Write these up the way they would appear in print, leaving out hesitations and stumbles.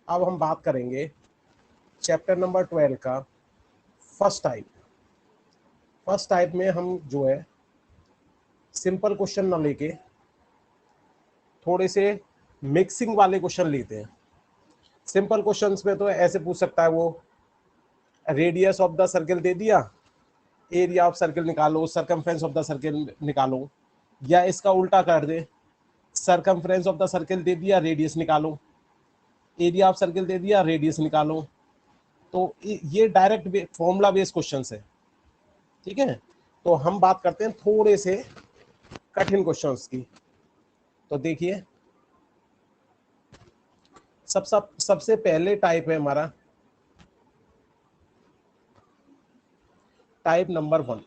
अब हम बात करेंगे चैप्टर नंबर 12 का फर्स्ट टाइप। फर्स्ट टाइप में हम जो है सिंपल क्वेश्चन ना लेके थोड़े से मिक्सिंग वाले क्वेश्चन लेते हैं। सिंपल क्वेश्चंस में तो ऐसे पूछ सकता है वो, रेडियस ऑफ द सर्कल दे दिया, एरिया ऑफ सर्कल निकालो, सरकमफ्रेंस ऑफ द सर्कल निकालो, या इसका उल्टा कर दे, सरकमफ्रेंस ऑफ द सर्कल दे दिया, रेडियस निकालो, एरिया ऑफ सर्कल दे दिया, रेडियस निकालो। तो ये डायरेक्ट फॉर्मूला बेस्ड क्वेश्चंस है, ठीक है। तो हम बात करते हैं थोड़े से कठिन क्वेश्चंस की। तो देखिए सबसे पहले टाइप है हमारा टाइप नंबर 1।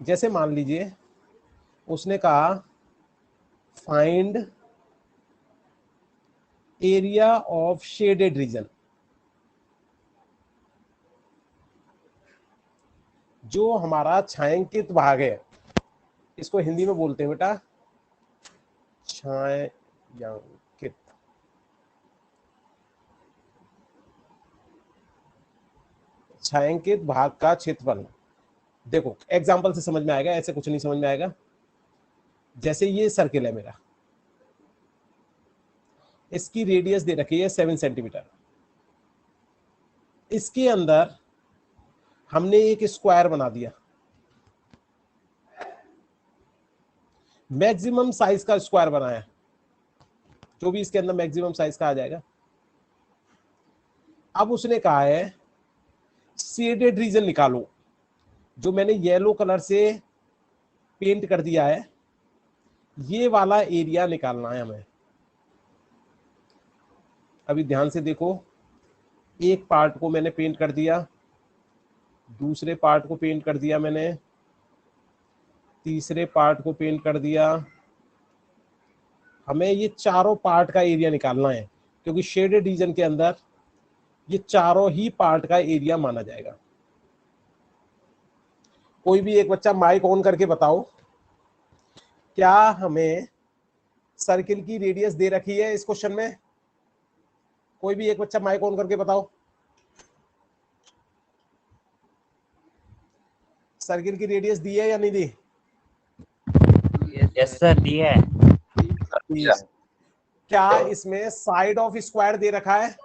जैसे मान लीजिए उसने कहा find area of shaded region. जो हमारा छायांकित भाग है, इसको हिंदी में बोलते हैं बेटा छायांकित। छायांकित भाग का क्षेत्रफल। देखो एग्जांपल से समझ में आएगा, ऐसे कुछ नहीं समझ में आएगा। जैसे ये सर्किल है मेरा, इसकी रेडियस दे रखी है 7 सेंटीमीटर। इसके अंदर हमने एक स्क्वायर बना दिया, मैक्सिमम साइज का स्क्वायर बनाया, जो भी इसके अंदर मैक्सिमम साइज का आ जाएगा। अब उसने कहा है शेडेड रीजन निकालो। जो मैंने येलो कलर से पेंट कर दिया है, ये वाला एरिया निकालना है हमें। अभी ध्यान से देखो, एक पार्ट को मैंने पेंट कर दिया, दूसरे पार्ट को पेंट कर दिया मैंने, तीसरे पार्ट को पेंट कर दिया। हमें ये चारों पार्ट का एरिया निकालना है, क्योंकि शेडेड रीजन के अंदर ये चारों ही पार्ट का एरिया माना जाएगा। कोई भी एक बच्चा माइक ऑन करके बताओ, क्या हमें सर्किल की रेडियस दे रखी है इस क्वेश्चन में? कोई भी एक बच्चा माइक ऑन करके बताओ, सर्किल की रेडियस दी है या नहीं दी? यस सर, दी है। क्या इसमें साइड ऑफ स्क्वायर दे रखा है?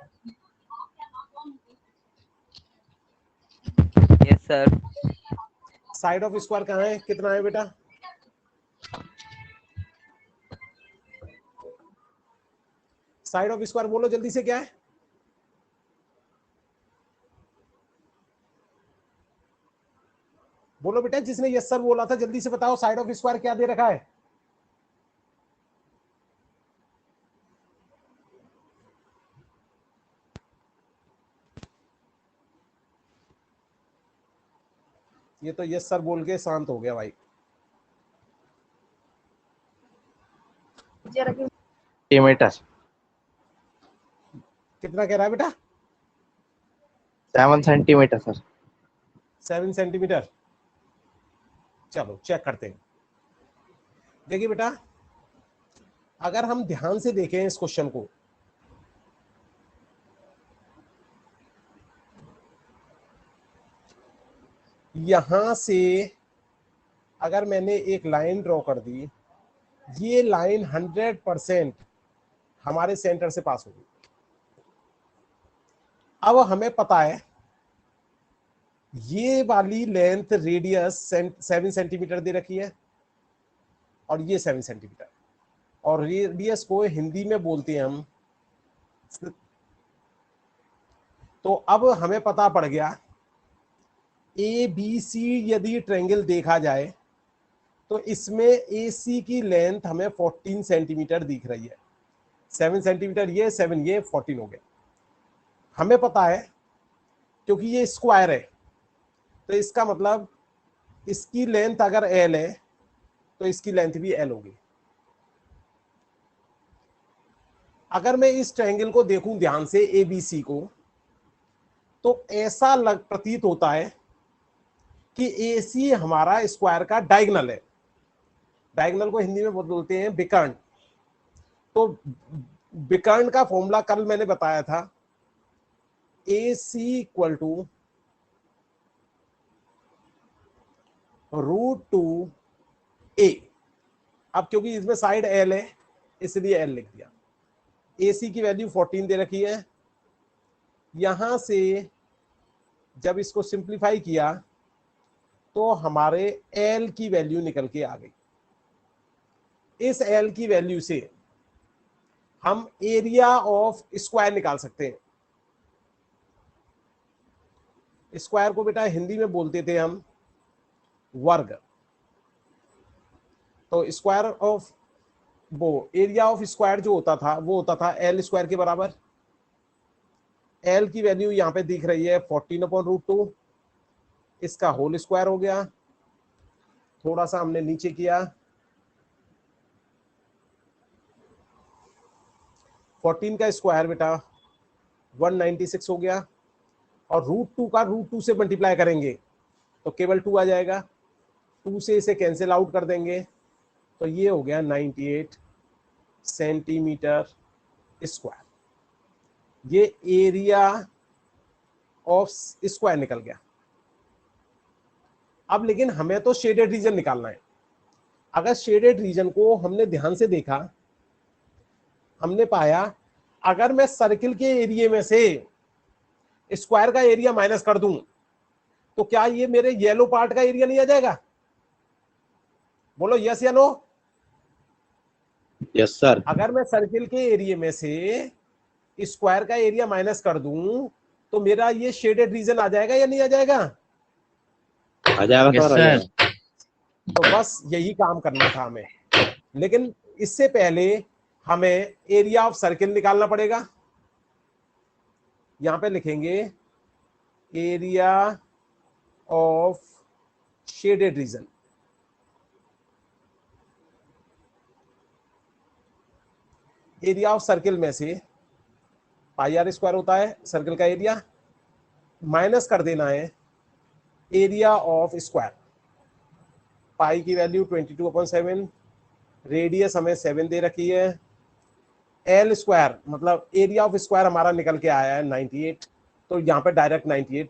Yes sir. Side of square कहाँ है, कितना है बेटा? साइड ऑफ स्क्वायर बोलो जल्दी से, क्या है? बोलो बेटा, जिसने यस सर बोला था जल्दी से बताओ, साइड ऑफ स्क्वायर क्या दे रखा है? ये तो यस सर बोल के शांत हो गया भाई। सेंटीमीटर। कितना कह रहा है बेटा? 7 सेंटीमीटर सर। 7 सेंटीमीटर। चलो चेक करते हैं। देखिए बेटा, अगर हम ध्यान से देखें इस क्वेश्चन को, यहां से अगर मैंने एक लाइन ड्रॉ कर दी, ये लाइन 100% हमारे सेंटर से पास होगी। अब हमें पता है ये वाली लेंथ रेडियस 7 सेंटीमीटर दे रखी है, और ये 7 सेंटीमीटर, और रेडियस को हिंदी में बोलते हैं हम। तो अब हमें पता पड़ गया ए बी सी यदि ट्रायंगल देखा जाए तो इसमें ए सी की लेंथ हमें 14 सेंटीमीटर दिख रही है। 7 सेंटीमीटर ये, 7 ये, 14 हो गया। हमें पता है क्योंकि ये स्क्वायर है, तो इसका मतलब इसकी लेंथ अगर एल है तो इसकी लेंथ भी एल होगी। अगर मैं इस ट्रायंगल को देखूं ध्यान से, ए बी सी को, तो ऐसा प्रतीत होता है कि ए सी हमारा स्क्वायर का डायगनल है। डायगनल को हिंदी में बोलते हैं विकर्ण। तो विकर्ण का फॉर्मूला कल मैंने बताया था, ए सी इक्वल टू √2 ए। अब क्योंकि इसमें साइड एल है इसलिए एल लिख दिया। ए सी की वैल्यू 14 दे रखी है। यहां से जब इसको सिंप्लीफाई किया तो हमारे एल की वैल्यू निकल के आ गई। इस एल की वैल्यू से हम एरिया ऑफ स्क्वायर निकाल सकते हैं। स्क्वायर को बेटा हिंदी में बोलते थे हम वर्ग। तो स्क्वायर ऑफ वो एरिया ऑफ स्क्वायर जो होता था वो होता था एल स्क्वायर के बराबर। एल की वैल्यू यहां पे दिख रही है 14/√2, इसका होल स्क्वायर हो गया। थोड़ा सा हमने नीचे किया, 14 का स्क्वायर बेटा 196 हो गया, और √2 का √2 से मल्टीप्लाई करेंगे तो केवल 2 आ जाएगा। 2 से इसे कैंसिल आउट कर देंगे तो ये हो गया 98 सेंटीमीटर स्क्वायर। ये एरिया ऑफ स्क्वायर निकल गया। अब लेकिन हमें तो शेडेड रीजन निकालना है। अगर शेडेड रीजन को हमने ध्यान से देखा, हमने पाया अगर मैं सर्किल के एरिया में से स्क्वायर का एरिया माइनस कर दूं तो क्या ये मेरे येलो पार्ट का एरिया नहीं आ जाएगा? बोलो यस या नो। Yes sir. अगर मैं सर्किल के एरिया में से स्क्वायर का एरिया माइनस कर दूं तो मेरा ये शेडेड रीजन आ जाएगा या नहीं आ जाएगा? आ जाएगा यस सर, आ सर। जाएगा। तो बस यही काम करना था हमें। लेकिन इससे पहले हमें एरिया ऑफ सर्किल निकालना पड़ेगा। यहां पे लिखेंगे area of shaded region. Area of circle में से पाई आर स्क्वायर होता है सर्किल का एरिया, माइनस कर देना है एरिया ऑफ स्क्वायर। पाई की वैल्यू 22/7, रेडियस हमें 7 दे रखी है। एल स्क्वायर मतलब एरिया ऑफ स्क्वायर हमारा निकल के आया है 98, तो यहां पे डायरेक्ट 98।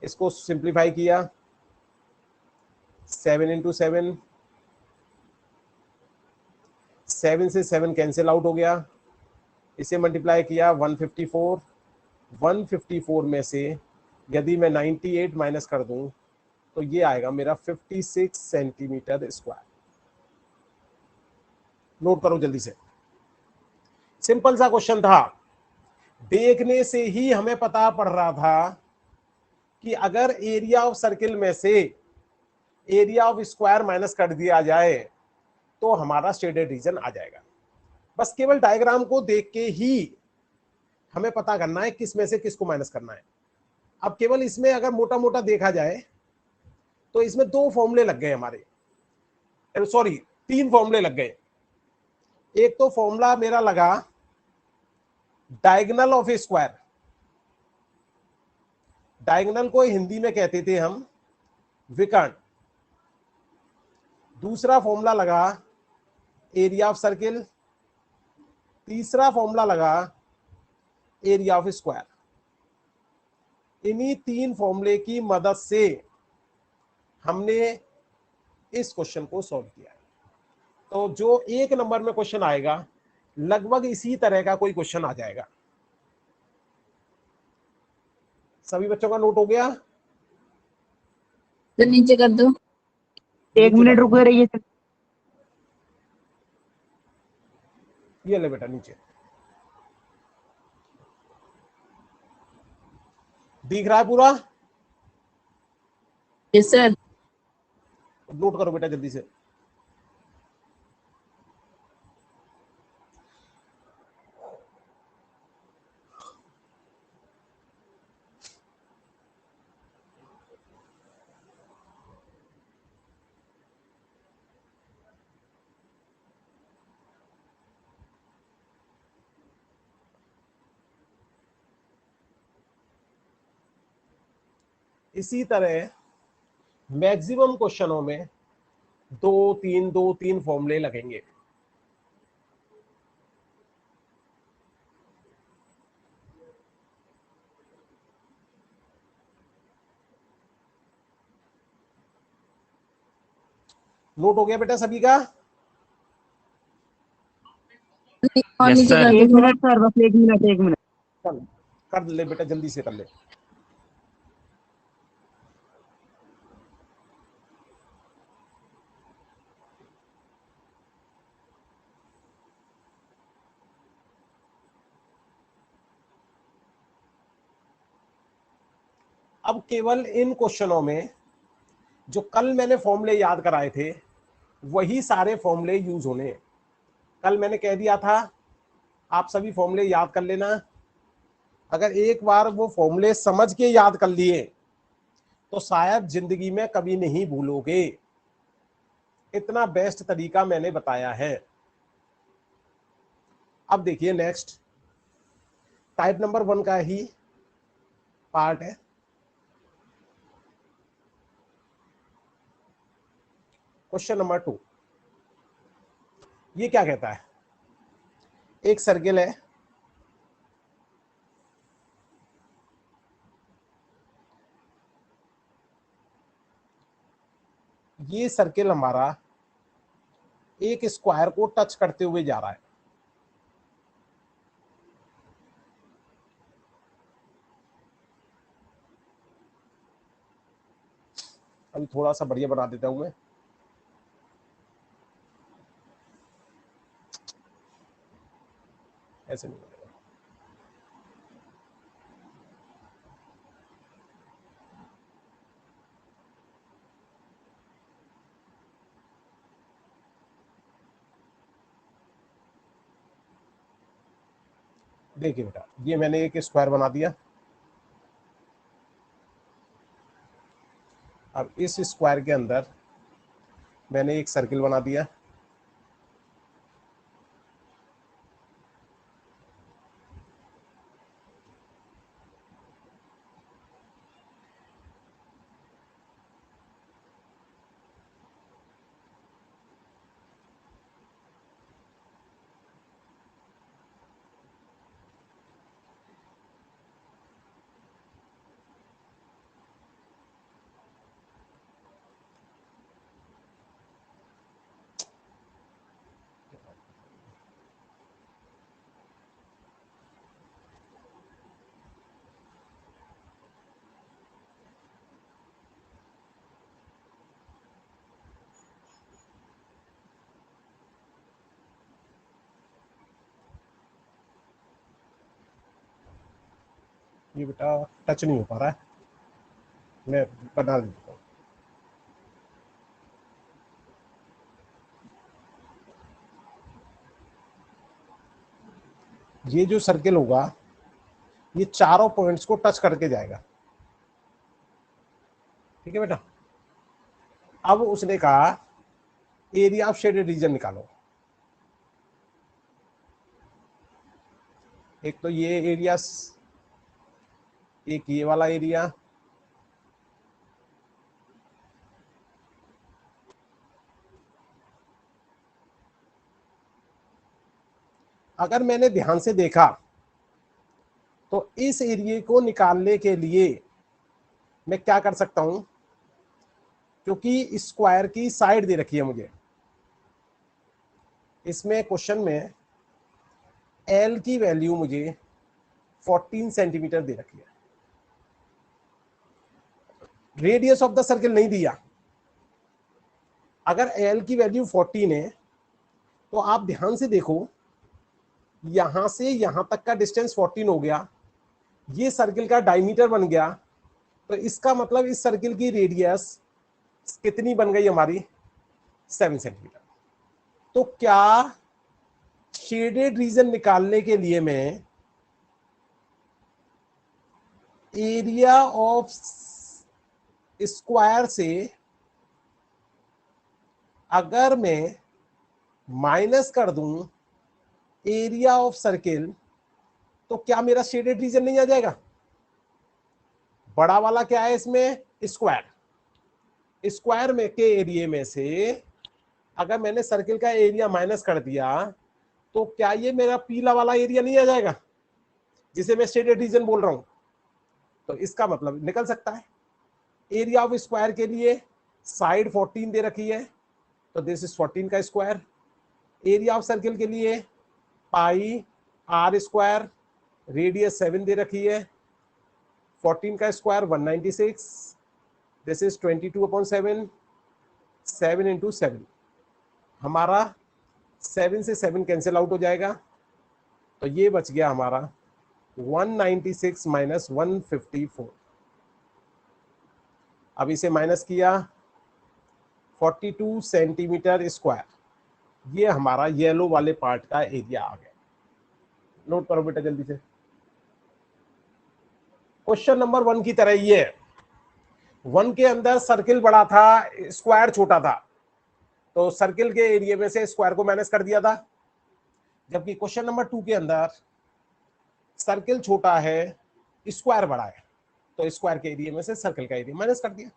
इसको सिंप्लीफाई किया 7 × 7, 7 से 7 कैंसिल आउट हो गया। इसे मल्टीप्लाई किया 154। 154 में से यदि मैं 98 माइनस कर दूं तो ये आएगा मेरा 56 सेंटीमीटर स्क्वायर। नोट करो जल्दी से, सिंपल सा क्वेश्चन था। देखने से ही हमें पता पड़ रहा था कि अगर एरिया ऑफ सर्किल में से एरिया ऑफ स्क्वायर माइनस कर दिया जाए तो हमारा शेडेड रीजन आ जाएगा। बस केवल डायग्राम को देख के ही हमें पता करना है किस में से किसको माइनस करना है। अब केवल इसमें अगर मोटा मोटा देखा जाए तो इसमें 2 फॉर्मूले लग गए हमारे, सॉरी 3 फॉर्मूले लग गए। एक तो फॉर्मूला मेरा लगा डायगोनल ऑफ स्क्वायर। डायगोनल को हिंदी में कहते थे हम विकर्ण। दूसरा फॉर्मूला लगा एरिया ऑफ सर्किल। तीसरा फॉर्मूला लगा एरिया ऑफ स्क्वायर। इन्हीं 3 फॉर्मूले की मदद से हमने इस क्वेश्चन को सॉल्व किया है। तो जो 1 नंबर में क्वेश्चन आएगा लगभग इसी तरह का कोई क्वेश्चन आ जाएगा। सभी बच्चों का नोट हो गया? तो नीचे कर दो। 1 मिनट रुक रहिए सर। ये ले बेटा नीचे दिख रहा है पूरा? Yes sir. नोट करो बेटा जल्दी से। इसी तरह मैक्सिमम क्वेश्चनों में दो तीन फॉर्मूले लगेंगे। नोट हो गया बेटा सभी का? और यस नीचे सर। कर एक दीजिए। मिनट सर, बस 1 मिनट। चल कर ले बेटा, जल्दी से कर ले। अब केवल इन क्वेश्चनों में जो कल मैंने फॉर्मूले याद कराए थे वही सारे फॉर्मूले यूज होने। कल मैंने कह दिया था आप सभी फॉर्मूले याद कर लेना। अगर एक बार वो फॉर्मूले समझ के याद कर लिए तो शायद जिंदगी में कभी नहीं भूलोगे। इतना बेस्ट तरीका मैंने बताया है। अब देखिए नेक्स्ट टाइप नंबर 1 का ही पार्ट है। क्वेश्चन नंबर 2 ये क्या कहता है? एक सर्किल है, ये सर्किल हमारा एक स्क्वायर को टच करते हुए जा रहा है। अभी थोड़ा सा बढ़िया बना देता हूं मैं। ऐसे नहीं बनेगा। देखिए बेटा, ये मैंने एक स्क्वायर बना दिया। अब इस स्क्वायर के अंदर मैंने एक सर्किल बना दिया। ये बेटा टच नहीं हो पा रहा है, मैं बना देता हूँ। ये जो सर्किल होगा ये चारों पॉइंट्स को टच करके जाएगा। ठीक है बेटा। अब उसने कहा एरिया ऑफ शेडेड रीजन निकालो। एक तो ये एरिया, एक ये वाला एरिया, अगर मैंने ध्यान से देखा तो इस एरिया को निकालने के लिए मैं क्या कर सकता हूं, क्योंकि स्क्वायर की साइड दे रखी है मुझे। इसमें क्वेश्चन में एल की वैल्यू मुझे 14 सेंटीमीटर दे रखी है। रेडियस ऑफ द सर्किल नहीं दिया। अगर एल की वैल्यू 14 है तो आप ध्यान से देखो, यहां से यहां तक का डिस्टेंस 14 हो गया, ये सर्किल का डायमीटर बन गया, तो इसका मतलब इस सर्किल की रेडियस कितनी बन गई हमारी? 7 सेंटीमीटर। तो क्या शेडेड रीजन निकालने के लिए मैं एरिया ऑफ स्क्वायर से अगर मैं माइनस कर दूं एरिया ऑफ सर्किल तो क्या मेरा शेडेड रीजन नहीं आ जाएगा? बड़ा वाला क्या है इसमें, स्क्वायर। स्क्वायर में के एरिया में से अगर मैंने सर्किल का एरिया माइनस कर दिया तो क्या ये मेरा पीला वाला एरिया नहीं आ जाएगा, जिसे मैं स्टेटेड रीजन बोल रहा हूं। तो इसका मतलब निकल सकता है। एरिया ऑफ स्क्वायर के लिए साइड 14 दे रखी है, तो दिस इज 14 का स्क्वायर। एरिया ऑफ सर्किल के लिए पाई आर स्क्वायर, रेडियस 7 दे रखी है, 14 का स्क्वायर 196, दिस इज 22/7, 7 इंटू 7। हमारा 7 से 7 कैंसिल आउट हो जाएगा, तो ये बच गया हमारा 196 माइनस 154। अब इसे माइनस किया, 42 सेंटीमीटर स्क्वायर। ये हमारा येलो वाले पार्ट का एरिया आ गया। नोट करो बेटा जल्दी से। क्वेश्चन नंबर 1 की तरह ये है। 1 के अंदर सर्किल बड़ा था, स्क्वायर छोटा था, तो सर्किल के एरिया में से स्क्वायर को माइनस कर दिया था। जबकि क्वेश्चन नंबर 2 के अंदर सर्किल छोटा है, स्क्वायर बड़ा है, तो स्क्वायर के एरिया में से सर्किल का एरिया माइनस कर दिया।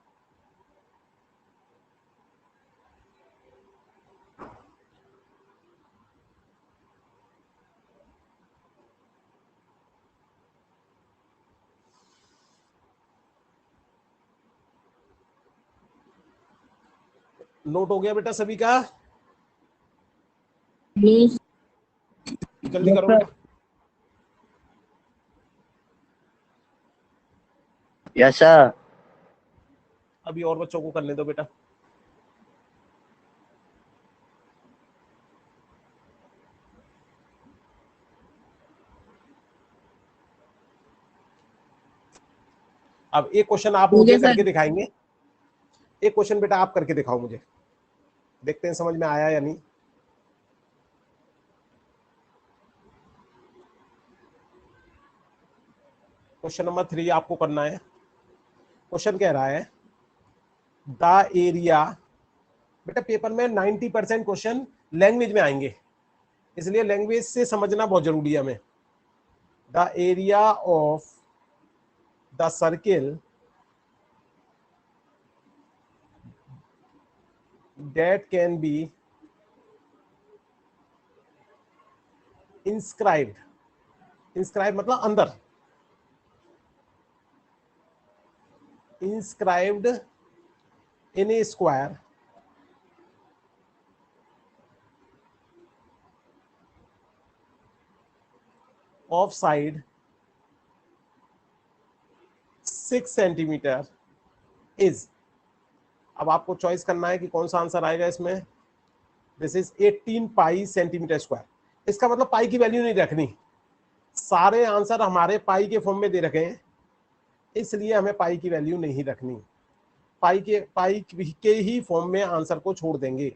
नोट हो गया बेटा सभी का? Yes. जल्दी Yes, करो sir. बेटा। Yes sir. अभी और बच्चों को करने दो बेटा। अब एक क्वेश्चन आप मुझे ठीक है, करके सर। दिखाएंगे। एक क्वेश्चन बेटा आप करके दिखाओ मुझे, देखते हैं समझ में आया या नहीं। क्वेश्चन नंबर 3 आपको करना है। क्वेश्चन कह रहा है द एरिया, बेटा पेपर में 90% क्वेश्चन लैंग्वेज में आएंगे, इसलिए लैंग्वेज से समझना बहुत जरूरी है हमें। The area of the circle that can be inscribed, inscribed मतलब अंदर, inscribed in a square of side 6 centimetre is। अब आपको चॉइस करना है कि कौन सा आंसर आएगा इसमें। This is 18 pi centimetre square. इसका मतलब पाई की वैल्यू नहीं रखनी, सारे आंसर हमारे पाई के फॉर्म में दे रखे हैं, इसलिए हमें पाई की वैल्यू नहीं रखनी। पाई के ही फॉर्म में आंसर को छोड़ देंगे।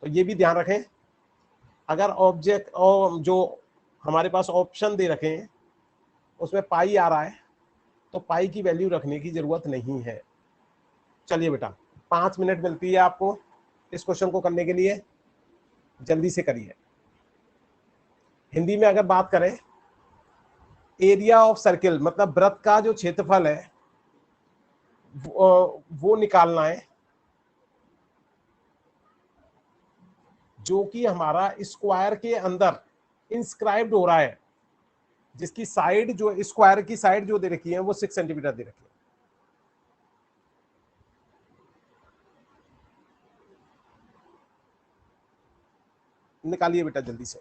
तो ये भी ध्यान रखें, अगर ऑब्जेक्ट और जो हमारे पास ऑप्शन दे रखे हैं उसमें पाई आ रहा है तो पाई की वैल्यू रखने की जरूरत नहीं है। चलिए बेटा 5 मिनट मिलती है आपको इस क्वेश्चन को करने के लिए, जल्दी से करिए। हिंदी में अगर बात करें, एरिया ऑफ सर्किल मतलब वृत्त का जो क्षेत्रफल है वो निकालना है, जो कि हमारा स्क्वायर के अंदर इंस्क्राइब्ड हो रहा है, जिसकी साइड जो स्क्वायर की साइड जो दे रखी है वो 6 सेंटीमीटर दे रखी है। निकालिए बेटा जल्दी से।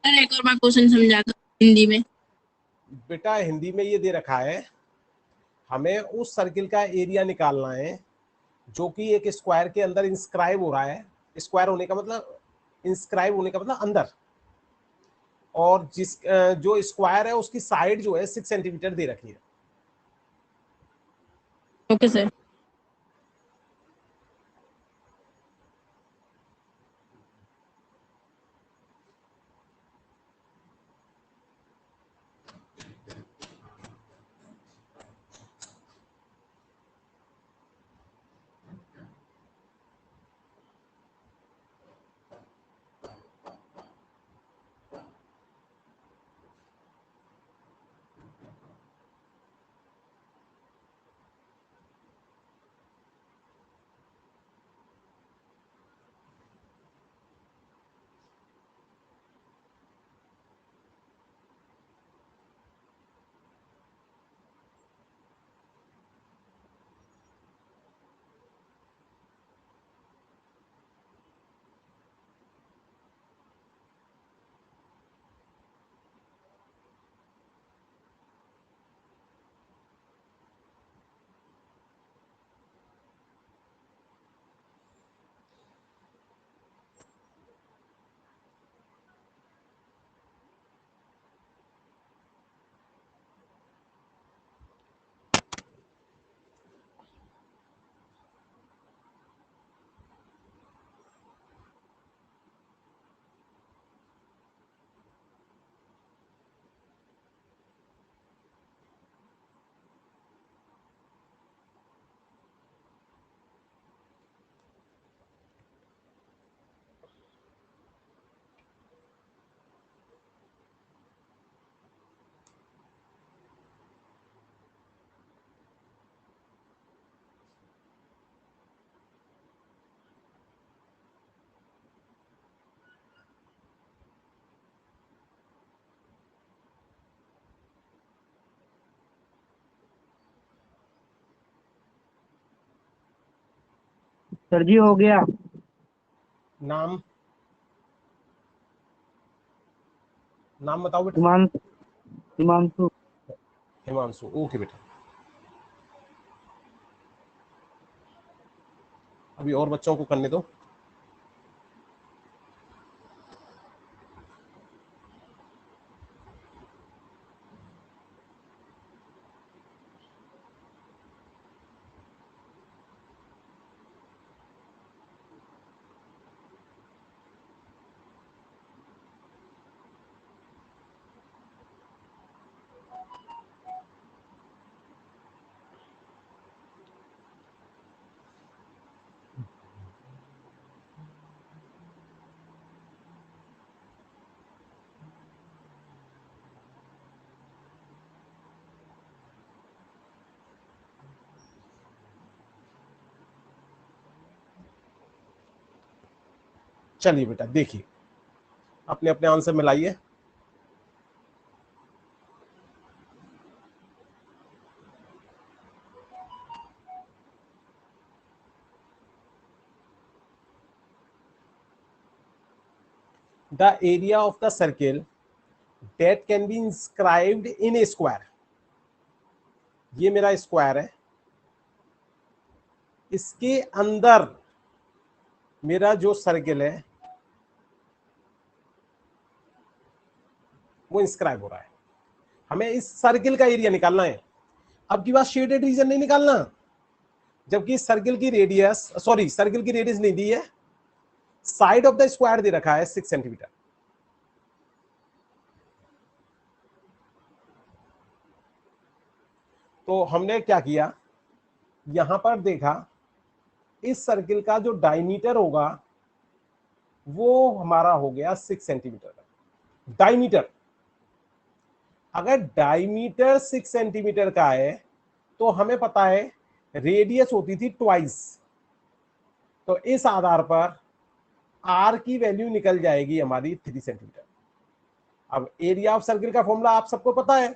सर एक और बार क्वेश्चन समझा दो हिंदी में। बेटा हिंदी में ये दे रखा है, हमें उस सर्किल का एरिया निकालना है जो कि एक स्क्वायर के अंदर इंस्क्राइब हो रहा है। स्क्वायर होने का मतलब, इंस्क्राइब होने का मतलब अंदर, और जिस जो स्क्वायर है उसकी साइड जो है 6 सेंटीमीटर दे रखी है। Okay sir. सर जी हो गया। नाम, नाम बताओ बेटा। हिमांशु। हिमांशु। हिमांशु, ओके बेटा। अभी और बच्चों को करने दो। चलिए बेटा देखिए, अपने अपने आंसर मिलाइए। The area of the circle that can be inscribed in a square. ये मेरा स्क्वायर है, इसके अंदर मेरा जो सर्किल है वो इंस्क्राइब हो रहा है। हमें इस सर्किल का एरिया निकालना है। अब की बात शेडेड रीजन नहीं निकालना, जबकि सर्किल की रेडियस, सॉरी सर्किल की रेडियस नहीं दी है, साइड ऑफ द स्क्वायर दे रखा है 6 सेंटीमीटर। तो हमने क्या किया, यहां पर देखा इस सर्किल का जो डायमीटर होगा वो हमारा हो गया 6 सेंटीमीटर का डायमीटर। अगर डायमीटर 6 सेंटीमीटर का है तो हमें पता है रेडियस होती थी ट्वाइस, तो इस आधार पर आर की वैल्यू निकल जाएगी हमारी 3 सेंटीमीटर। अब एरिया ऑफ सर्किल का फॉर्मूला आप सबको पता है,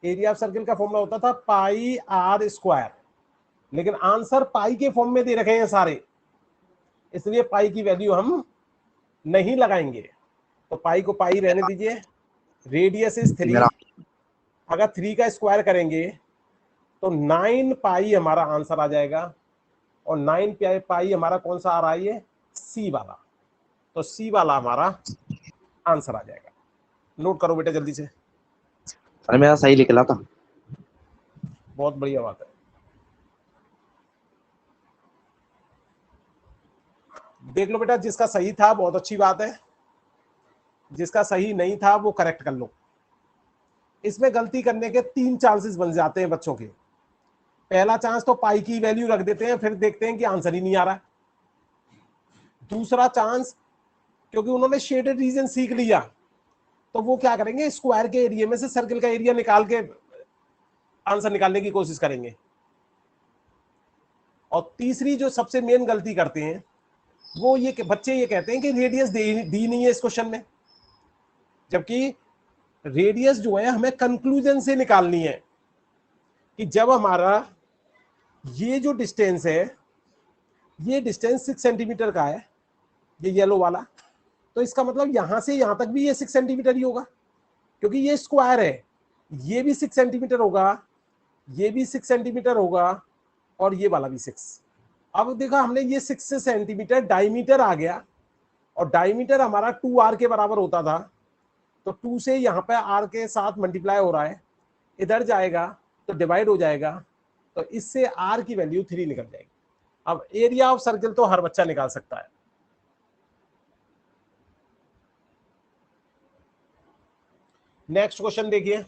एरिया ऑफ सर्किल का फॉर्मूला होता था पाई आर स्क्वायर, लेकिन आंसर पाई के फॉर्म में दे रखे हैं सारे, इसलिए पाई की वैल्यू हम नहीं लगाएंगे तो पाई को पाई रहने दीजिए, रेडियस इज 3। मेरा अगर 3 का स्क्वायर करेंगे तो 9 पाई हमारा आंसर आ जाएगा, और 9 पाई हमारा कौन सा आ रहा है, ये सी वाला, तो सी वाला हमारा आंसर आ जाएगा। नोट करो बेटा जल्दी से, अरे मेरा सही निकला था। बहुत बढ़िया बात है। देख लो बेटा, जिसका सही था बहुत अच्छी बात है, जिसका सही नहीं था वो करेक्ट कर लो। इसमें गलती करने के 3 चांसेस बन जाते हैं बच्चों के। पहला चांस तो पाई की वैल्यू रख देते हैं, फिर देखते हैं कि आंसर ही नहीं आ रहा। दूसरा चांस, क्योंकि उन्होंने शेडेड रीजन सीख लिया, तो वो क्या करेंगे, स्क्वायर के एरिया में से सर्किल का एरिया निकाल के आंसर निकालने की कोशिश करेंगे। और तीसरी जो सबसे मेन गलती करते हैं वो ये कि बच्चे ये कहते हैं कि रेडियस दी नहीं है इस क्वेश्चन में, जबकि रेडियस जो है हमें कंक्लूजन से निकालनी है कि जब हमारा ये जो डिस्टेंस है, ये डिस्टेंस 6 सेंटीमीटर का है, ये येलो वाला, तो इसका मतलब यहां से यहां तक भी ये 6 सेंटीमीटर ही होगा, क्योंकि ये स्क्वायर है। ये भी 6 सेंटीमीटर होगा, ये भी 6 सेंटीमीटर होगा, और ये वाला भी 6। अब देखा हमने, ये 6 सेंटीमीटर डायमीटर आ गया, और डायमीटर हमारा 2r के बराबर होता था, तो 2 से यहाँ पे r के साथ मल्टीप्लाई हो रहा है, इधर जाएगा तो डिवाइड हो जाएगा, तो इससे r की वैल्यू 3 निकल जाएगी। अब एरिया ऑफ सर्किल तो हर बच्चा निकाल सकता है। नेक्स्ट क्वेश्चन देखिए,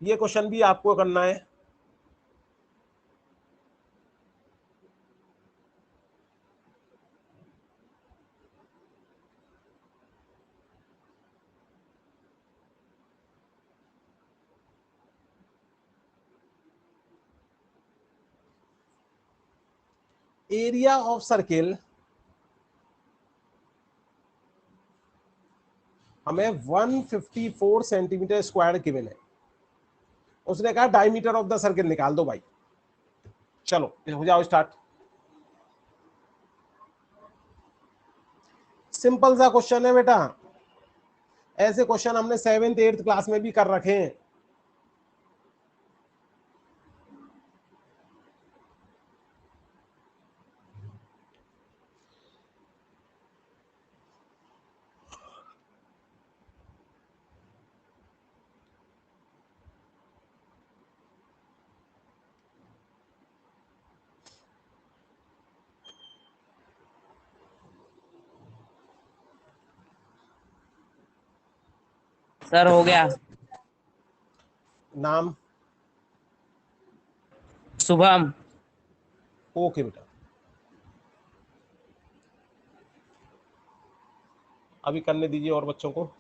ये क्वेश्चन भी आपको करना है। एरिया ऑफ सर्किल हमें 154 सेंटीमीटर स्क्वायर गिवन है। उसने कहा डायमीटर ऑफ द सर्किल निकाल दो भाई। चलो हो जाओ स्टार्ट। सिंपल सा क्वेश्चन है बेटा, ऐसे क्वेश्चन हमने 7th 8th क्लास में भी कर रखे हैं। सर हो गया। नाम? शुभम। ओके बेटा, अभी करने दीजिए और बच्चों को।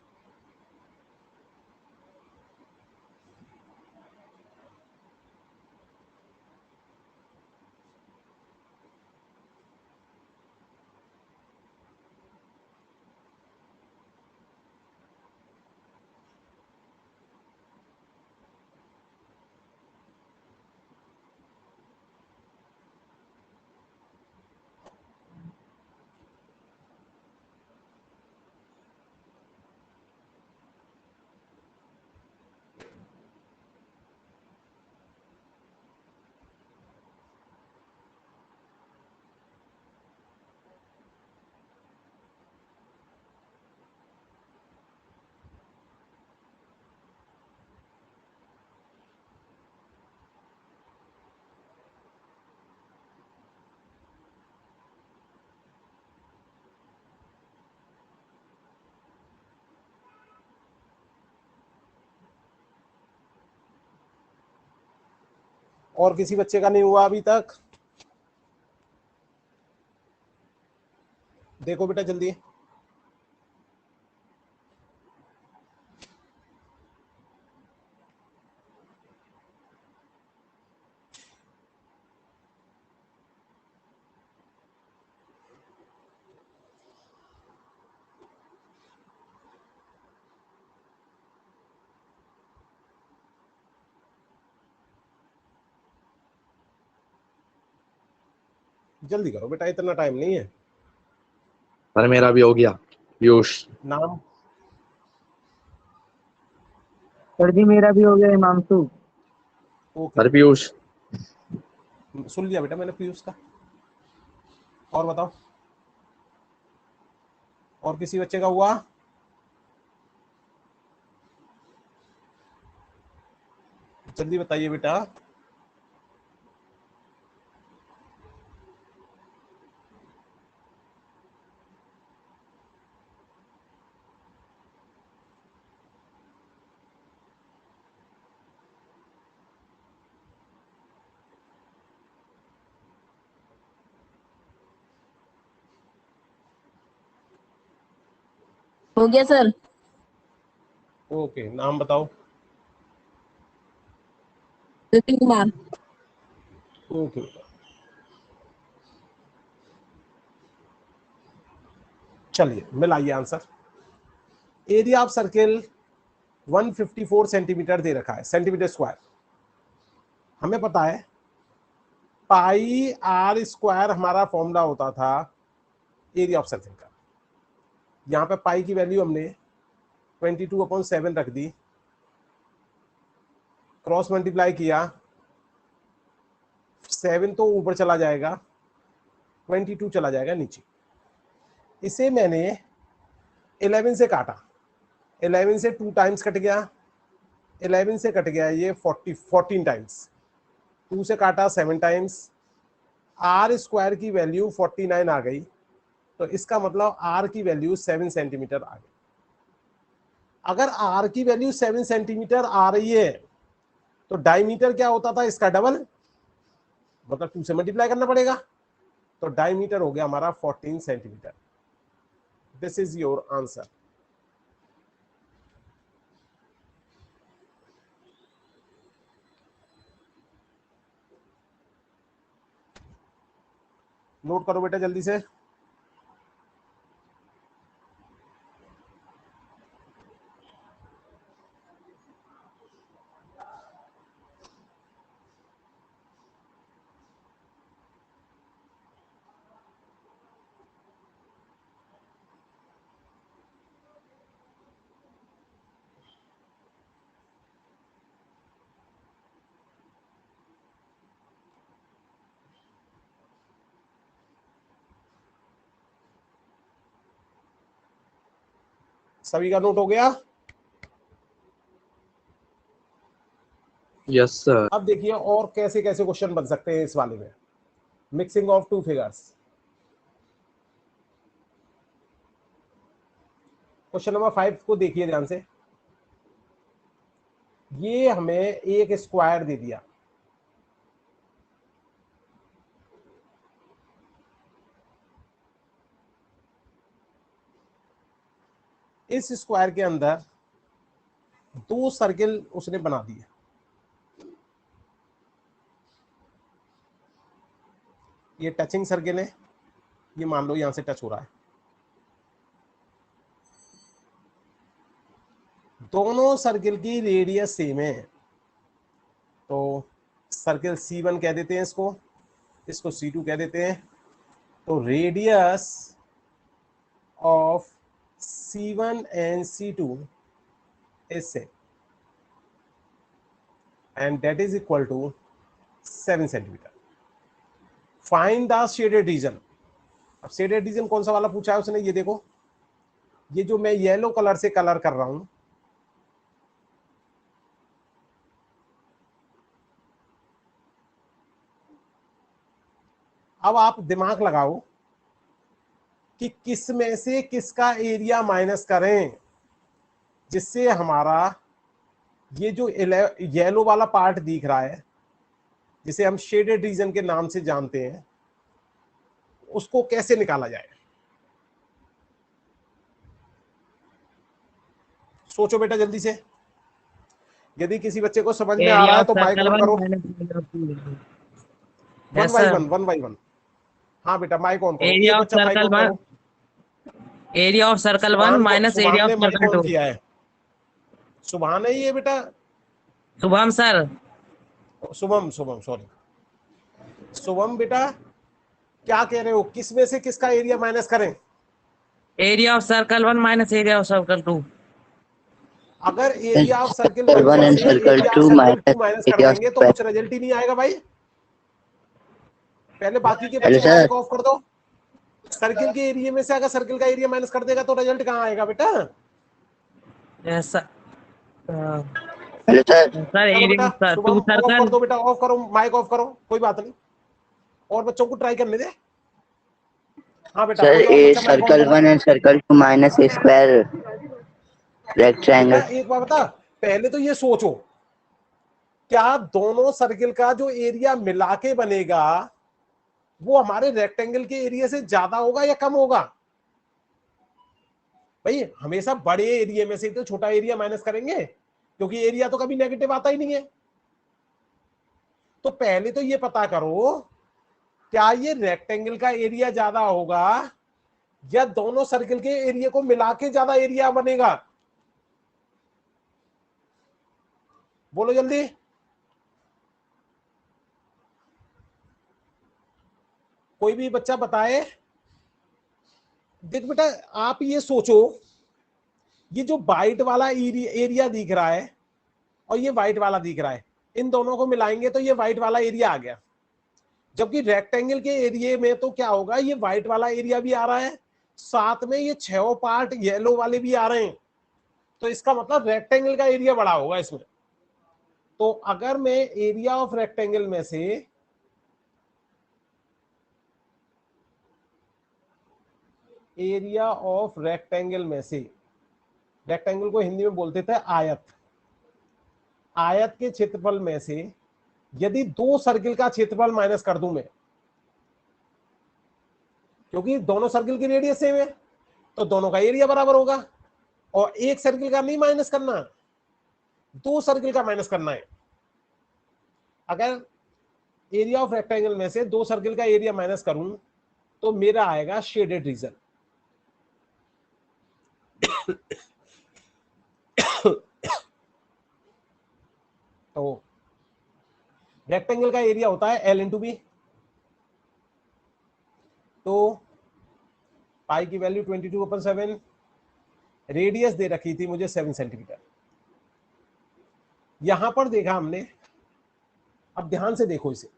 और किसी बच्चे का नहीं हुआ अभी तक? देखो बेटा जल्दी। जल्दी करो बेटा, इतना टाइम नहीं है। सर मेरा भी हो गया। पीयूष। नाम? सर जी मेरा भी हो गया हिमांशु। Okay, sir Piyush. सुन लिया बेटा मैंने पीयूष का। और बताओ, और किसी बच्चे का हुआ? जल्दी बताइए बेटा। हो गया सर। ओके, नाम बताओ। विपिन कुमार। ओके बेटा, चलिए मिलाइए answer. Area of circle 154 centimetre दे रखा है, सेंटीमीटर स्क्वायर। हमें पता है पाई आर स्क्वायर हमारा फॉर्मूला होता था एरिया ऑफ सर्किल का। यहां पे पाई की वैल्यू हमने 22/7 रख दी, क्रॉस मल्टीप्लाई किया, 7 तो ऊपर चला जाएगा, 22 चला जाएगा नीचे। इसे मैंने 11 से काटा, 11 से 2 टाइम्स कट गया, 11 से कट गया ये 14 टाइम्स, 2 से काटा 7 टाइम्स, आर स्क्वायर की वैल्यू 49 आ गई। तो इसका मतलब आर की वैल्यू 7 सेंटीमीटर आ गई। अगर आर की वैल्यू 7 सेंटीमीटर आ रही है तो डायमीटर क्या होता था इसका डबल, मतलब 2 से मल्टीप्लाई करना पड़ेगा। तो डायमीटर हो गया हमारा 14 centimetre. This is your answer. Note करो बेटा जल्दी से। सभी का नोट हो गया? Yes sir. अब देखिए और कैसे कैसे क्वेश्चन बन सकते हैं इस वाले में। Mixing of two figures. Question number 5 को देखिए ध्यान से। ये हमें एक स्क्वायर दे दिया, इस स्क्वायर के अंदर 2 सर्किल उसने बना दिए। ये टचिंग सर्किल है, ये मान लो यहां से टच हो रहा है। दोनों सर्किल की रेडियस सेम है, तो सर्किल C1 कह देते हैं इसको, इसको C2 कह देते हैं। तो radius of C1 and C2 is same and that is equal to 7 centimetre. Find the shaded region. अब शेडेड रीजन कौन सा वाला पूछा है उसने, ये देखो, ये जो मैं येलो कलर से कलर कर रहा हूं, अब आप दिमाग लगाओ कि किस में से किसका एरिया माइनस करें जिससे हमारा ये जो येलो वाला पार्ट दिख रहा है, जिसे हम शेडेड रीजन के नाम से जानते हैं, उसको कैसे निकाला जाए। सोचो बेटा जल्दी से। यदि किसी बच्चे को समझ में आ रहा एरिया है ऑफ तो माइक सर्कल ऑन वन करो। Minus one yes by sir. One, one by one. हाँ बेटा माइक ऑन करो, एक एरिया ऑफ बच्चा माइक सर्कल ऑन वन, करो। Area of circle one minus area सुभान ऑफ ने माइक सर्कल ऑन टू। किया है। सुभान है ये बेटा? शुभम सर। शुभम, शुभम सॉरी। शुभम बेटा क्या कह रहे हो, किस में से किसका एरिया माइनस करें? Area of circle 1 minus area of circle 2। अगर एरिया ऑफ सर्किल Circle 1 1 में and से circle area of 2 circle 2 minus minus कर area of देंगे तो square. कुछ रिजल्ट ही नहीं आएगा भाई। पहले बाकी के हेलो बच्चे सर. माइक ऑफ कर दो। सर्किल के एरिया में से अगर सर्किल का एरिया माइनस कर देगा तो रिजल्ट कहाँ आएगा बेटा? ऐसा हेलो सर. सर चलो बेटा एरिया शुभम 2 ऑफ कर सर्कल। दो बेटा, ऑफ करो माइक, ऑफ करो, कोई बात नहीं, और बच्चों को ट्राई करने दे। हाँ बेटा Sir, कोई और a बच्चा माइक ऑन circle करो। 1 and circle 2 minus a square बेटा rectangle. एक बार बता, पहले तो ये सोचो क्या दोनों सर्किल का जो एरिया मिला के बनेगा वो हमारे रेक्टेंगल के एरिया से ज्यादा होगा या कम होगा? भाई हमेशा बड़े एरिया में से तो छोटा एरिया माइनस करेंगे, क्योंकि एरिया तो कभी नेगेटिव आता ही नहीं है। तो पहले तो ये पता करो क्या ये रेक्टेंगल का एरिया ज्यादा होगा या दोनों सर्किल के एरिया को मिला के ज्यादा एरिया बनेगा? बोलो जल्दी। कोई भी बच्चा बताए। देख बेटा आप ये सोचो, ये जो वाइट वाला एरिया दिख रहा है और ये व्हाइट वाला दिख रहा है, इन दोनों को मिलाएंगे तो ये व्हाइट वाला एरिया आ गया। जबकि रेक्टेंगल के एरिया में तो क्या होगा, ये व्हाइट वाला एरिया भी आ रहा है, साथ में ये 6 पार्ट येलो वाले भी आ रहे हैं, तो इसका मतलब रेक्टेंगल का एरिया बड़ा होगा इसमें। तो अगर मैं एरिया ऑफ रेक्टेंगल में से रेक्टेंगल को हिंदी में बोलते थे आयत, आयत के क्षेत्रफल में से यदि दो सर्किल का क्षेत्रफल माइनस कर दूं मैं, क्योंकि दोनों सर्किल की रेडियस सेम है तो दोनों का एरिया बराबर होगा, और एक सर्किल का नहीं माइनस करना, दो सर्किल का माइनस करना है। अगर एरिया ऑफ रेक्टेंगल में से दो सर्किल का एरिया माइनस करूं तो मेरा आएगा शेडेड रीजन। तो रेक्टेंगल का एरिया होता है L इंटू बी, तो पाई की वैल्यू 22/7, रेडियस दे रखी थी मुझे 7 सेंटीमीटर। यहां पर देखा हमने, अब ध्यान से देखो इसे,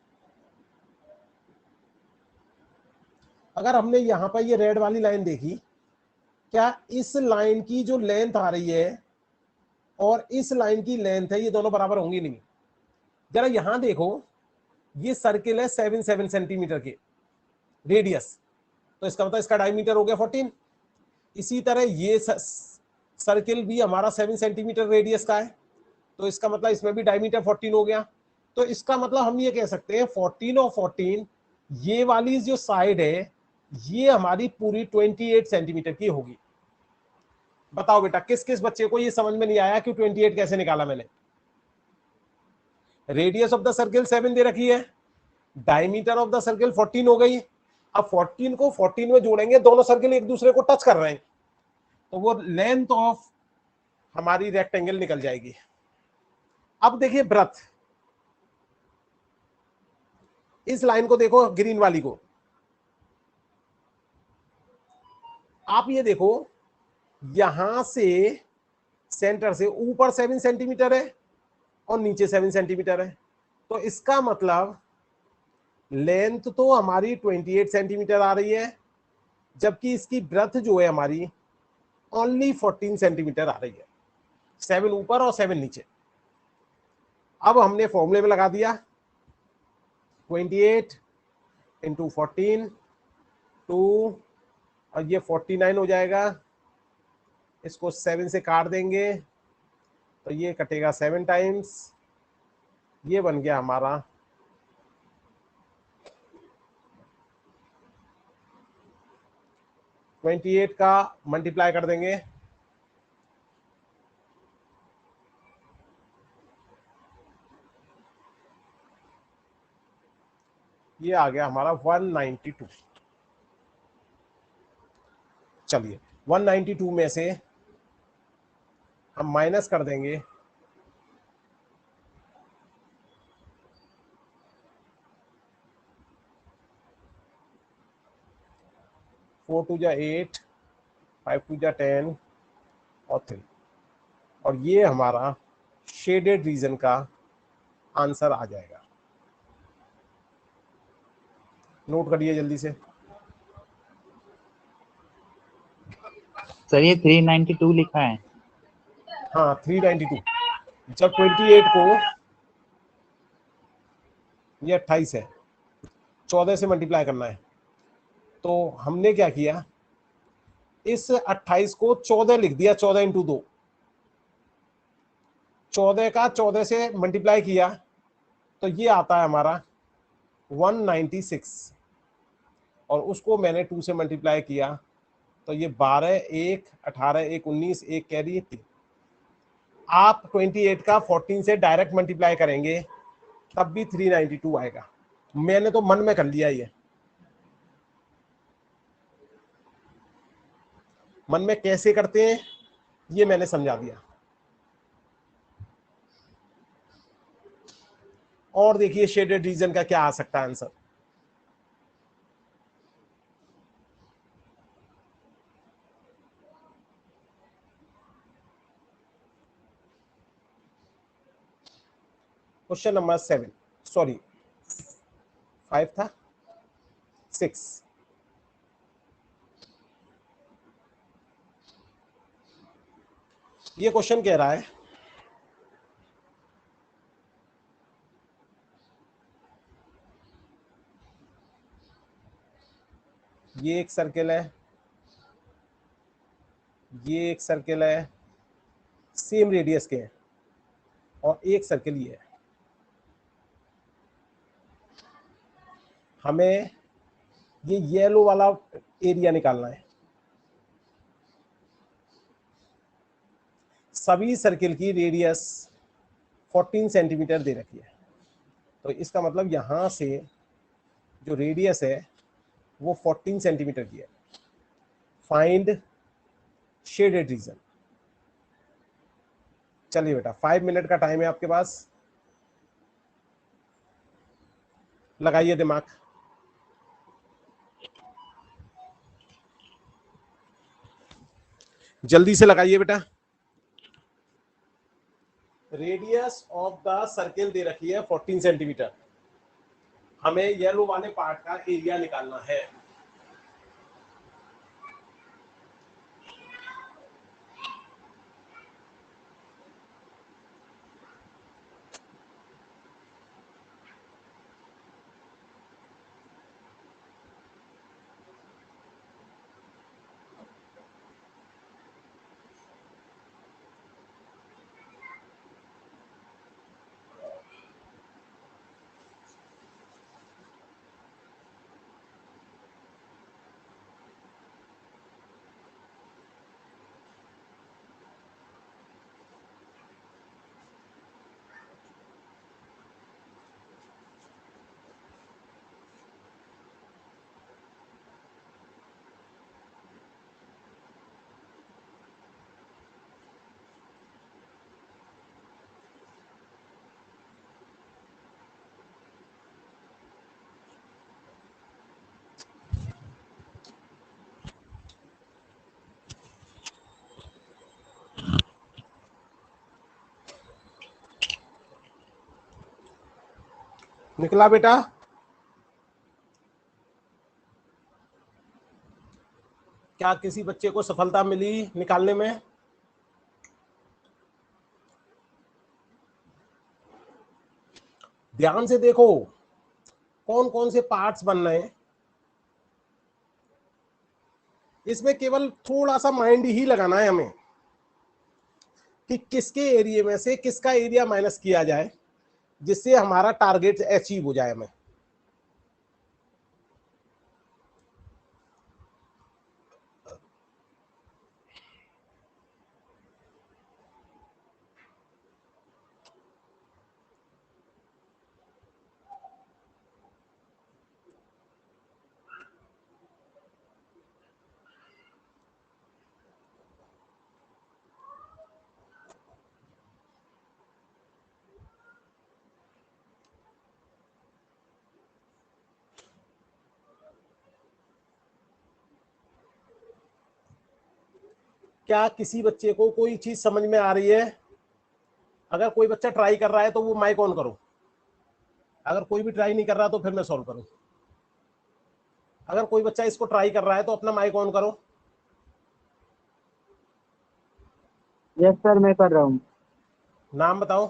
अगर हमने यहां पर ये रेड वाली लाइन देखी, क्या इस लाइन की जो लेंथ आ रही है और इस लाइन की लेंथ है ये दोनों बराबर होंगी नहीं? जरा यहां देखो, ये सर्किल है 7 सेंटीमीटर के रेडियस, तो इसका मतलब इसका डायमीटर हो गया 14। इसी तरह ये सर्किल भी हमारा 7 सेंटीमीटर रेडियस का है, तो इसका मतलब इसमें भी डायमीटर 14 हो गया। तो इसका मतलब हम ये कह सकते हैं 14 और 14, ये वाली जो साइड है ये हमारी पूरी 28 सेंटीमीटर की होगी। बताओ बेटा किस किस बच्चे को ये समझ में नहीं आया कि 28 कैसे निकाला मैंने? रेडियस ऑफ द सर्किल 7 दे रखी है, डायमीटर ऑफ द सर्किल 14 हो गई। अब 14 को 14 में जोड़ेंगे, दोनों सर्किल एक दूसरे को टच कर रहे हैं, तो वो लेंथ ऑफ हमारी रेक्टेंगल निकल जाएगी। अब देखिए ब्रथ, इस लाइन को देखो, ग्रीन वाली को, आप ये देखो यहां से सेंटर से ऊपर 7 सेंटीमीटर है और नीचे 7 सेंटीमीटर है, तो इसका मतलब लेंथ तो हमारी 28 सेंटीमीटर आ रही है, जबकि इसकी ब्रेथ जो है हमारी ओनली 14 सेंटीमीटर आ रही है, 7 ऊपर और 7 नीचे। अब हमने फॉर्मूले में लगा दिया 28 इंटू 14 2, और ये 49 हो जाएगा। इसको 7 से काट देंगे तो ये कटेगा 7 टाइम्स, ये बन गया हमारा 28 का मल्टीप्लाई कर देंगे, ये आ गया हमारा 192। चलिए 192 में से हम माइनस कर देंगे 4 2 जा 8, 5 2 जा 10 और 3, और ये हमारा शेडेड रीजन का आंसर आ जाएगा। नोट करिए जल्दी से। सर ये 392 लिखा है। हाँ 392, जब 28 को, ये 28 है, 14 से मल्टीप्लाई करना है, तो हमने क्या किया, इस 28 को 14 लिख दिया, 14 इंटू 2, 14 का 14 से मल्टीप्लाई किया तो ये आता है हमारा 196, और उसको मैंने 2 से मल्टीप्लाई किया तो ये 12 1 18 1 19 1 कैरी 3। आप 28 का 14 से डायरेक्ट मल्टीप्लाई करेंगे तब भी 392 आएगा। मैंने तो मन में कर लिया, ये मन में कैसे करते हैं ये मैंने समझा दिया। और देखिए शेडेड रीजन का क्या आ सकता है आंसर। क्वेश्चन नंबर 7, सॉरी 5 था, 6। ये क्वेश्चन कह रहा है ये एक सर्किल है, ये एक सर्किल है, सेम रेडियस के हैं, और एक सर्किल ये है। हमें ये येलो वाला एरिया निकालना है। सभी सर्किल की रेडियस 14 सेंटीमीटर दे रखी है, तो इसका मतलब यहां से जो रेडियस है वो 14 सेंटीमीटर की है। Find shaded region. चलिए बेटा 5 मिनट का टाइम है आपके पास, लगाइए दिमाग। जल्दी से लगाइए बेटा। रेडियस ऑफ द सर्किल दे रखी है 14 सेंटीमीटर, हमें येलो वाले पार्ट का एरिया निकालना है। निकला बेटा? क्या किसी बच्चे को सफलता मिली निकालने में? ध्यान से देखो कौन कौन से पार्ट्स बन रहे हैं, इसमें केवल थोड़ा सा माइंड ही लगाना है हमें कि किसके एरिया में से किसका एरिया माइनस किया जाए जिससे हमारा टारगेट अचीव हो जाए हमें। क्या किसी बच्चे को कोई चीज समझ में आ रही है? अगर कोई बच्चा ट्राई कर रहा है तो वो माइक ऑन करो, अगर कोई भी ट्राई नहीं कर रहा तो फिर मैं सॉल्व करूं। अगर कोई बच्चा इसको ट्राई कर रहा है तो अपना माइक ऑन करो। यस सर, मैं कर रहा हूँ। नाम बताओ।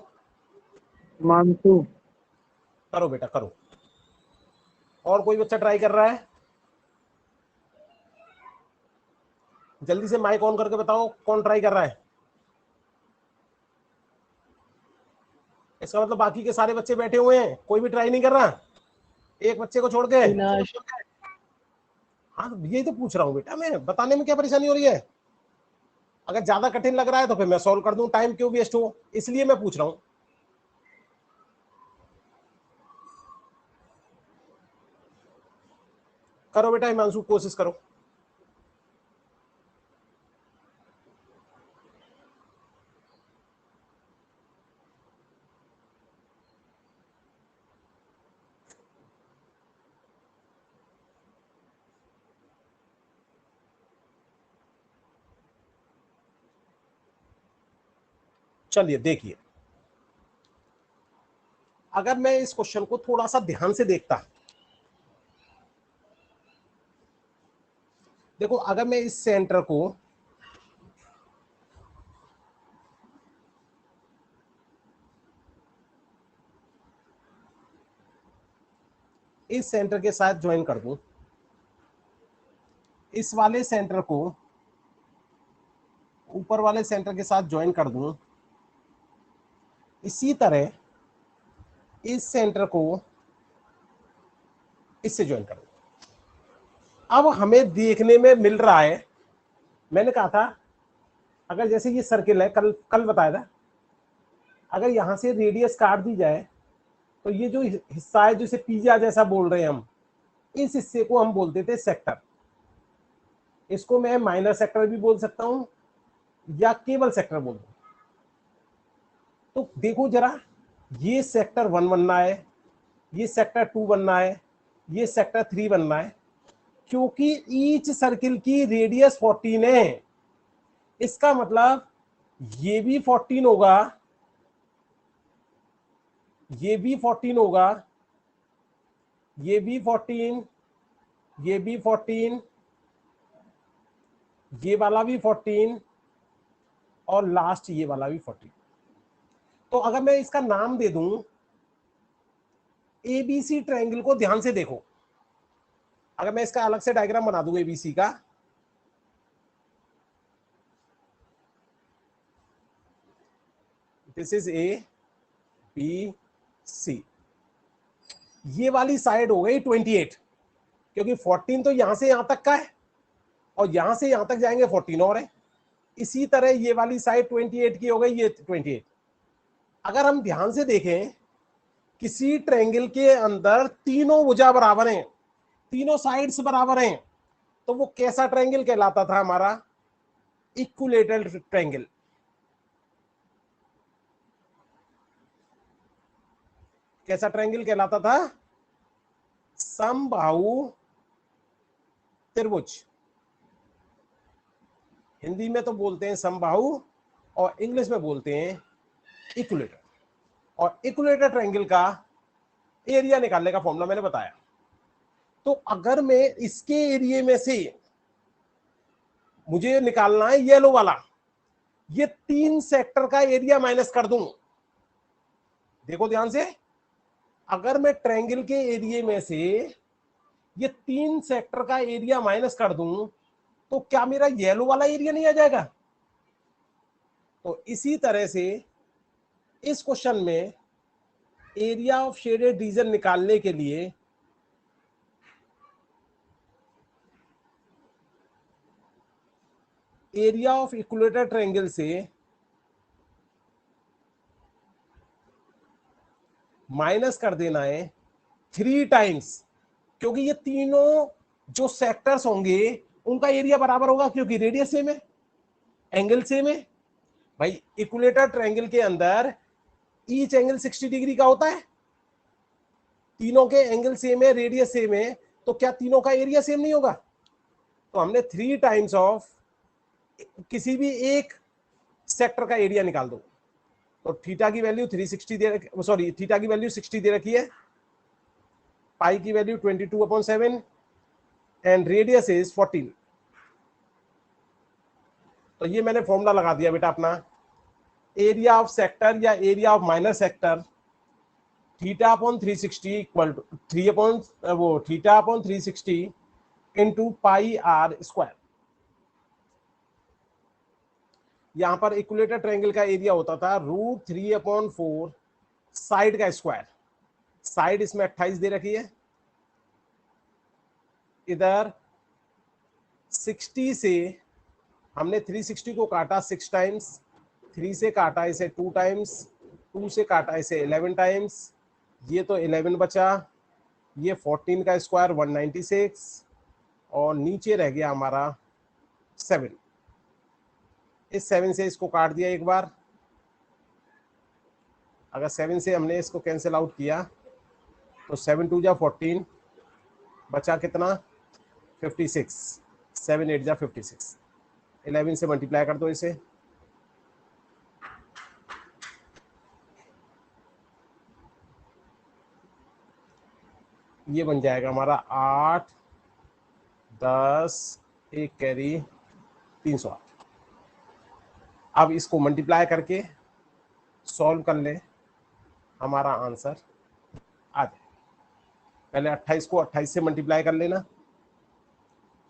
हिमांशु। करो बेटा करो। और कोई बच्चा ट्राई कर रहा है? जल्दी से माइक ऑन करके बताओ कौन ट्राई कर रहा है। इसका मतलब बाकी के सारे बच्चे बैठे हुए हैं, कोई भी ट्राई नहीं कर रहा, एक बच्चे को छोड़ के। हाँ यही तो पूछ रहा हूँ बेटा, मैं बताने में क्या परेशानी हो रही है? अगर ज्यादा कठिन लग रहा है तो फिर मैं सॉल्व कर दूं, टाइम क्यों वेस्ट हो, इसलिए मैं पूछ रहा हूं। करो बेटा हिमांशु, कोशिश करो। चलिए देखिए, अगर मैं इस क्वेश्चन को थोड़ा सा ध्यान से देखता, देखो अगर मैं इस सेंटर को इस सेंटर के साथ ज्वाइन कर दूं, इस वाले सेंटर को ऊपर वाले सेंटर के साथ ज्वाइन कर दूं, इसी तरह इस सेंटर को इससे ज्वाइन कर दूं। अब हमें देखने में मिल रहा है, मैंने कहा था अगर जैसे ये सर्किल है, कल बताया था, अगर यहां से रेडियस काट दी जाए तो ये जो हिस्सा है जिसे पिज्जा जैसा बोल रहे हैं हम, इस हिस्से को हम बोलते थे सेक्टर। इसको मैं माइनर सेक्टर भी बोल सकता हूं या केवल सेक्टर बोल दूं। तो देखो जरा, ये सेक्टर 1 बनना है, ये सेक्टर 2 बनना है, ये सेक्टर 3 बनना है, क्योंकि ईच सर्किल की रेडियस 14 है। इसका मतलब ये भी 14 होगा, ये भी 14 होगा, ये भी 14, ये भी 14, ये वाला भी 14 और लास्ट ये वाला भी 14। तो अगर मैं इसका नाम दे दूं एबीसी ट्रायंगल को, ध्यान से देखो, अगर मैं इसका अलग से डायग्राम बना दूं एबीसी का, this is A B C, ये वाली साइड हो गई 28, क्योंकि 14 तो यहां से यहां तक का है और यहां से यहां तक जाएंगे 14 और है। इसी तरह ये वाली साइड 28 की हो गई, ये 28। अगर हम ध्यान से देखें, किसी ट्रायंगल के अंदर तीनों भुजा बराबर हैं, तीनों साइड्स बराबर हैं, तो वो कैसा ट्रायंगल कहलाता था? हमारा इक्विलेटरल ट्रायंगल। कैसा ट्रायंगल कहलाता था? समबाहु त्रिभुज। हिंदी में तो बोलते हैं समबाहु और इंग्लिश में बोलते हैं इक्विलेटर। और इक्विलेटर ट्रायंगल का एरिया निकालने का फॉर्मूला मैंने बताया। तो अगर मैं इसके एरिया में से मुझे निकालना है येलो वाला, ये 3 सेक्टर का एरिया माइनस कर दूं, देखो ध्यान से, अगर मैं ट्रायंगल के एरिया में से ये 3 सेक्टर का एरिया माइनस कर दूं तो क्या मेरा येलो वाला एरिया नहीं आ जाएगा? तो इसी तरह से इस क्वेश्चन में एरिया ऑफ शेडेड रीजन निकालने के लिए एरिया ऑफ इक्विलेटरल ट्रायंगल से माइनस कर देना है 3 टाइम्स, क्योंकि ये तीनों जो सेक्टर्स होंगे उनका एरिया बराबर होगा, क्योंकि रेडियस सेम है, एंगल सेम है। भाई इक्विलेटरल ट्रायंगल के अंदर ईच एंगल 60 डिग्री का होता है, तीनों के एंगल सेम है, रेडियस सेम है, तो क्या तीनों का एरिया सेम नहीं होगा? तो हमने 3 टाइम्स ऑफ किसी भी एक सेक्टर का एरिया निकाल दो। तो थीटा की वैल्यू 360 दे रखी, सॉरी थीटा की वैल्यू 60 दे रखी है, पाई की वैल्यू 22/7 एंड रेडियस इज 14। तो ये मैंने फॉर्मूला लगा दिया बेटा अपना, एरिया ऑफ सेक्टर या area of minor sector theta upon 360 equal to 3 upon वो theta upon 360 into pi r square. यहां पर इक्विलेटर ट्रायंगल का एरिया होता था √3/4 साइड का स्क्वायर। साइड इसमें 28 दे रखी है, इधर 60 से हमने 360 को काटा 6 टाइम्स, 3 से काटा इसे 2 टाइम्स, 2 से काटा इसे 11 टाइम्स, ये तो 11 बचा, ये 14 का स्क्वायर 196 और नीचे रह गया हमारा 7। इस 7 से इसको काट दिया एक बार, अगर 7 से हमने इसको कैंसिल आउट किया तो 7 2 जा 14, बचा कितना 56, 7 8 जा 56, 11 से मल्टीप्लाई कर दो इसे, ये बन जाएगा हमारा 8 10 एक कैरी 308। अब इसको मल्टीप्लाई करके सॉल्व कर ले, हमारा आंसर आ जाए। पहले 28 को 28 से मल्टीप्लाई कर लेना,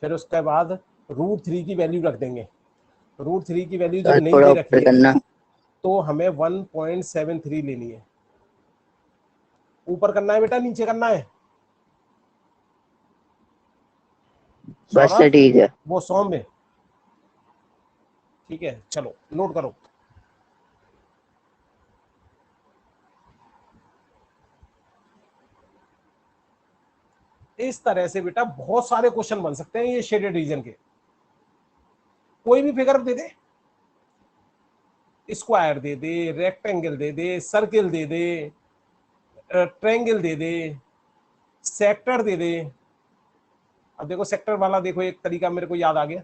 फिर उसके बाद √3 की वैल्यू रख देंगे। √3 की वैल्यू जब सर नहीं थोड़ा दे ऊपर रखी है करना। तो हमें 1.73 लेनी है। ऊपर करना है बेटा नीचे करना है? बस से सौरभ ठीक है। वो 100 में, ठीक है चलो नोट करो। इस तरह से बेटा बहुत सारे क्वेश्चन बन सकते हैं ये शेडेड रीजन के। कोई भी फिगर दे दे, स्क्वायर दे दे, रेक्टेंगल दे दे, सर्किल दे दे, ट्रायंगल दे दे, सेक्टर दे दे। अब देखो सेक्टर वाला, देखो एक तरीका मेरे को याद आ गया,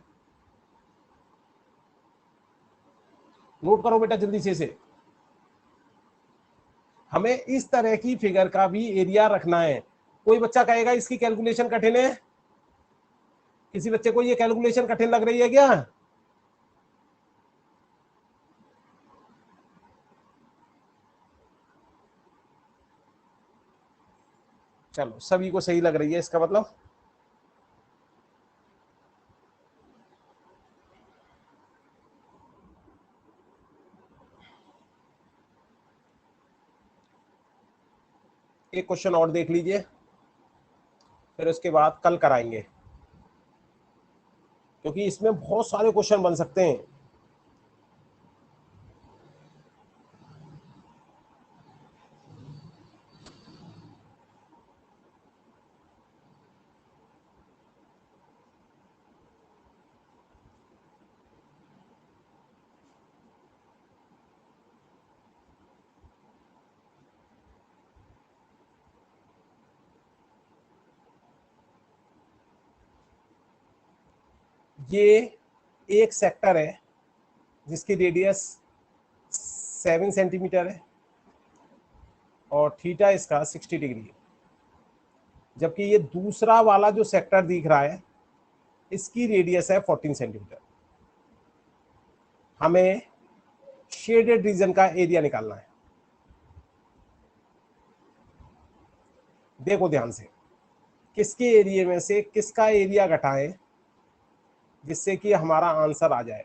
नोट करो बेटा जल्दी से इसे। हमें इस तरह की फिगर का भी एरिया रखना है। कोई बच्चा कहेगा इसकी कैलकुलेशन कठिन है? किसी बच्चे को ये कैलकुलेशन कठिन लग रही है क्या? चलो सभी को सही लग रही है, इसका मतलब एक क्वेश्चन और देख लीजिए, फिर उसके बाद कल कराएंगे, क्योंकि इसमें बहुत सारे क्वेश्चन बन सकते हैं। ये एक सेक्टर है जिसकी रेडियस 7 सेंटीमीटर है और थीटा इसका 60 डिग्री है, जबकि ये दूसरा वाला जो सेक्टर दिख रहा है इसकी रेडियस है 14 सेंटीमीटर। हमें शेडेड रीजन का एरिया निकालना है। देखो ध्यान से, किसके एरिया में से किसका एरिया घटाएं जिससे कि हमारा आंसर आ जाए।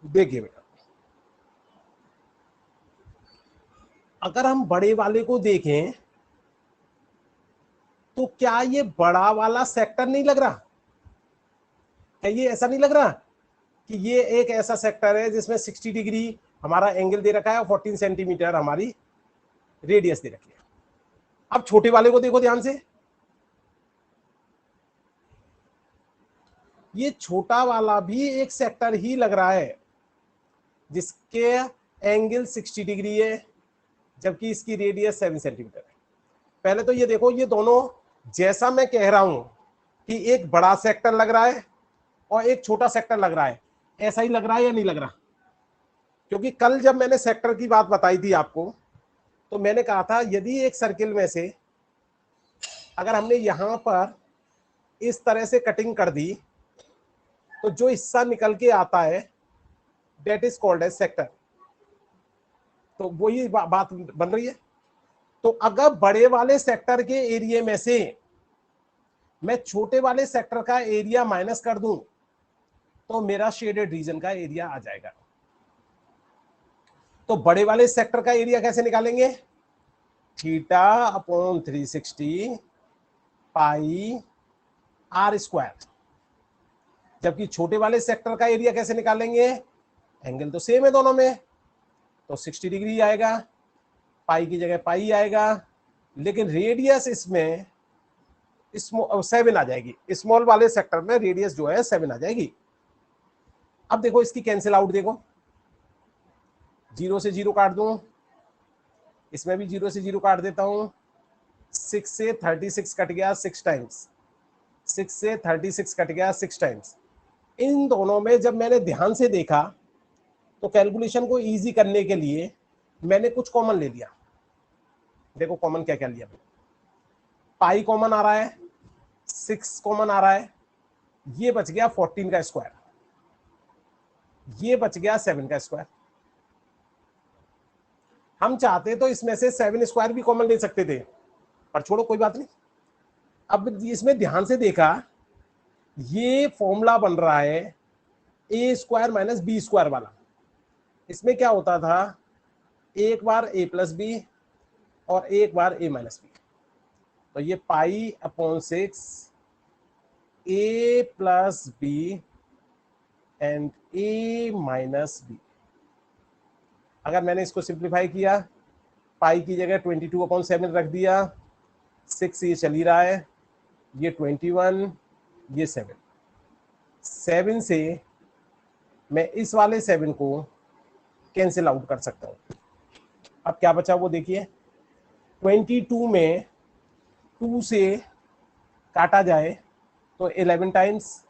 देखिए बेटा, अगर हम बड़े वाले को देखें तो क्या ये बड़ा वाला सेक्टर नहीं लग रहा? क्या ये ऐसा नहीं लग रहा कि ये एक ऐसा सेक्टर है जिसमें 60 डिग्री हमारा एंगल दे रखा है और 14 सेंटीमीटर हमारी रेडियस दे रखी है। अब छोटे वाले को देखो ध्यान से, ये छोटा वाला भी एक सेक्टर ही लग रहा है जिसके एंगल 60 डिग्री है, जबकि इसकी रेडियस 7 सेंटीमीटर है। पहले तो ये देखो, ये दोनों जैसा मैं कह रहा हूं कि एक बड़ा सेक्टर लग रहा है और एक छोटा सेक्टर लग रहा है, ऐसा ही लग रहा है या नहीं लग रहा? क्योंकि कल जब मैंने सेक्टर की बात बताई थी आपको, तो मैंने कहा था यदि एक सर्किल में से अगर हमने यहां पर इस तरह से कटिंग कर दी तो जो हिस्सा निकल के आता है that is called as sector. तो वही बात बन रही है। तो अगर बड़े वाले सेक्टर के एरिया में से मैं छोटे वाले सेक्टर का एरिया माइनस कर दूं तो मेरा शेडेड रीजन का एरिया आ जाएगा। तो बड़े वाले सेक्टर का एरिया कैसे निकालेंगे? Theta upon 360 pi r square. जबकि छोटे वाले सेक्टर का एरिया कैसे निकालेंगे? एंगल तो सेम है दोनों में, तो 60 डिग्री आएगा, पाई की जगह पाई आएगा, लेकिन रेडियस इसमें 7 आ जाएगी। स्मॉल वाले सेक्टर में रेडियस जो है 7 आ जाएगी। अब देखो इसकी कैंसिल आउट, देखो 0 से 0 काट दूं, इसमें भी 0 से 0 काट देता हूं, 6 से 36 कट गया 6 टाइम्स, 6 से 36 कट गया 6 टाइम्स। इन दोनों में जब मैंने ध्यान से देखा तो कैलकुलेशन को इजी करने के लिए मैंने कुछ कॉमन ले लिया। देखो कॉमन क्या क्या लिया, पाई कॉमन आ रहा है, 6 कॉमन आ रहा है, ये बच गया 14 का स्क्वायर, ये बच गया 7 का स्क्वायर। हम चाहते तो इसमें से 7 स्क्वायर भी कॉमन ले सकते थे, पर छोड़ो कोई बात नहीं। अब इसमें ध्यान से देखा, ये फॉर्मूला बन रहा है ए स्क्वायर माइनस बी स्क्वायर वाला। इसमें क्या होता था, एक बार ए प्लस बी और एक बार ए माइनस बी। तो ये pi upon 6 A plus B and A minus B. अगर मैंने इसको सिंप्लीफाई किया, पाई की जगह 22/7 रख दिया, 6 ये चल ही रहा है, ये 21, ये 7 से मैं इस वाले 7 को कैंसिल आउट कर सकता हूं। अब क्या बचा वो देखिए, 22 में 2 से काटा जाए तो 11 टाइम्स,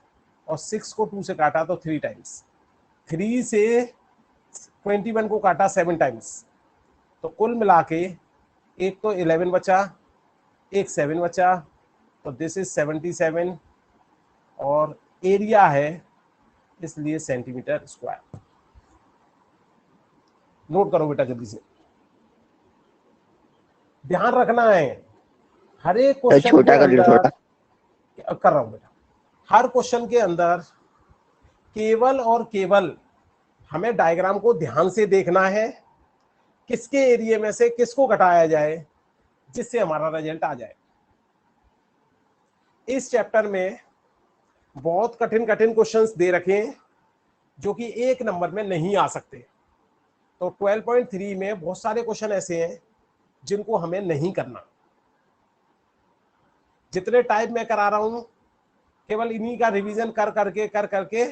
और 6 को 2 से काटा तो 3 टाइम्स, 3 से 21 को काटा 7 टाइम्स। तो कुल मिला के एक तो 11 बचा, एक 7 बचा, तो दिस इज 77 और एरिया है इसलिए सेंटीमीटर स्क्वायर। नोट करो बेटा जल्दी से, ध्यान रखना है हर एक क्वेश्चन छोटा कर लो, छोटा कर रहा हूं बेटा। हर क्वेश्चन के अंदर केवल और केवल हमें डायग्राम को ध्यान से देखना है, किसके एरिया में से किसको घटाया जाए जिससे हमारा रिजल्ट आ जाए। इस चैप्टर में बहुत कठिन कठिन क्वेश्चंस दे रखे हैं जो कि 1 नंबर में नहीं आ सकते। तो 12.3 में बहुत सारे क्वेश्चन ऐसे हैं जिनको हमें नहीं करना। जितने टाइप मैं करा रहा हूं केवल इन्हीं का रिवीजन कर करके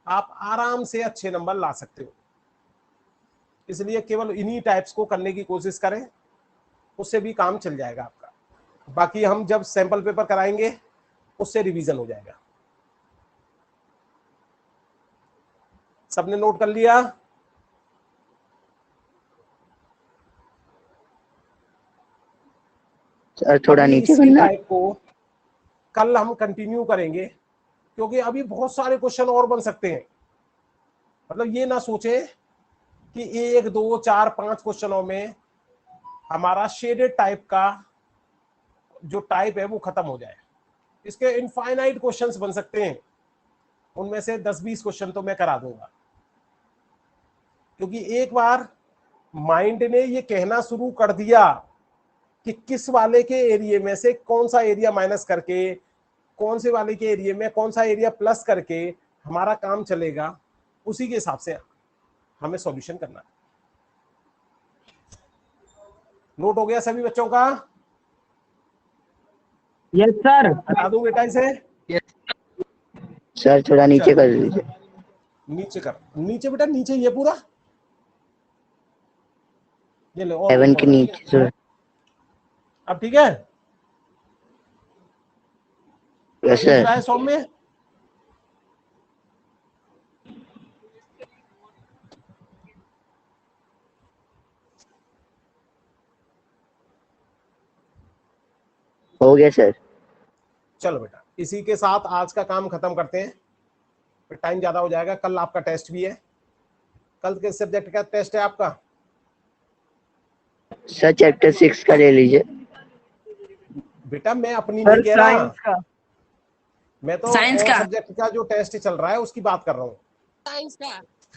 आप आराम से अच्छे नंबर ला सकते हो। इसलिए केवल इन्हीं टाइप्स को करने की कोशिश करें, उससे भी काम चल जाएगा आपका। बाकी हम जब सैंपल पेपर कराएंगे उससे रिवीजन हो जाएगा। सबने नोट कर लिया? थोड़ा नीचे इसी करना। टाइप को कल हम कंटिन्यू करेंगे, क्योंकि अभी बहुत सारे क्वेश्चन और बन सकते हैं। मतलब ये ना सोचे कि 1, 2, 4, 5 क्वेश्चनों में हमारा शेडेड टाइप का जो टाइप है वो खत्म हो जाए। इसके इनफाइनाइट क्वेश्चंस बन सकते हैं, उनमें से 10-20 क्वेश्चन तो मैं करा दूंगा। क्योंकि एक बार माइंड ने ये कहना शुरू कर दिया कि किस वाले के एरिया में से कौन सा एरिया माइनस करके, कौन से वाले के एरिया में कौन सा एरिया प्लस करके हमारा काम चलेगा, उसी के हिसाब से हमें सॉल्यूशन करना है। नोट हो गया सभी बच्चों का? Yes sir. हटा दूं बेटा इसे? सर थोड़ा नीचे कर लीजिए। नीचे कर, नीचे बेटा, नीचे ये पूरा ये ले, और 7 के नीचे सर। अब ठीक है? Yes sir. सौम्य हो गया सर। चलो बेटा, इसी के साथ आज का काम खत्म करते हैं, फिर टाइम ज्यादा हो जाएगा। कल आपका टेस्ट भी है। कल किस सब्जेक्ट का टेस्ट है आपका? सर चैप्टर 6 का ले लीजिए। बेटा मैं अपनी नहीं कह रहा, का। मैं तो साइंस का। सब्जेक्ट का जो टेस्ट चल रहा है उसकी बात कर रहा हूँ। साइंस का।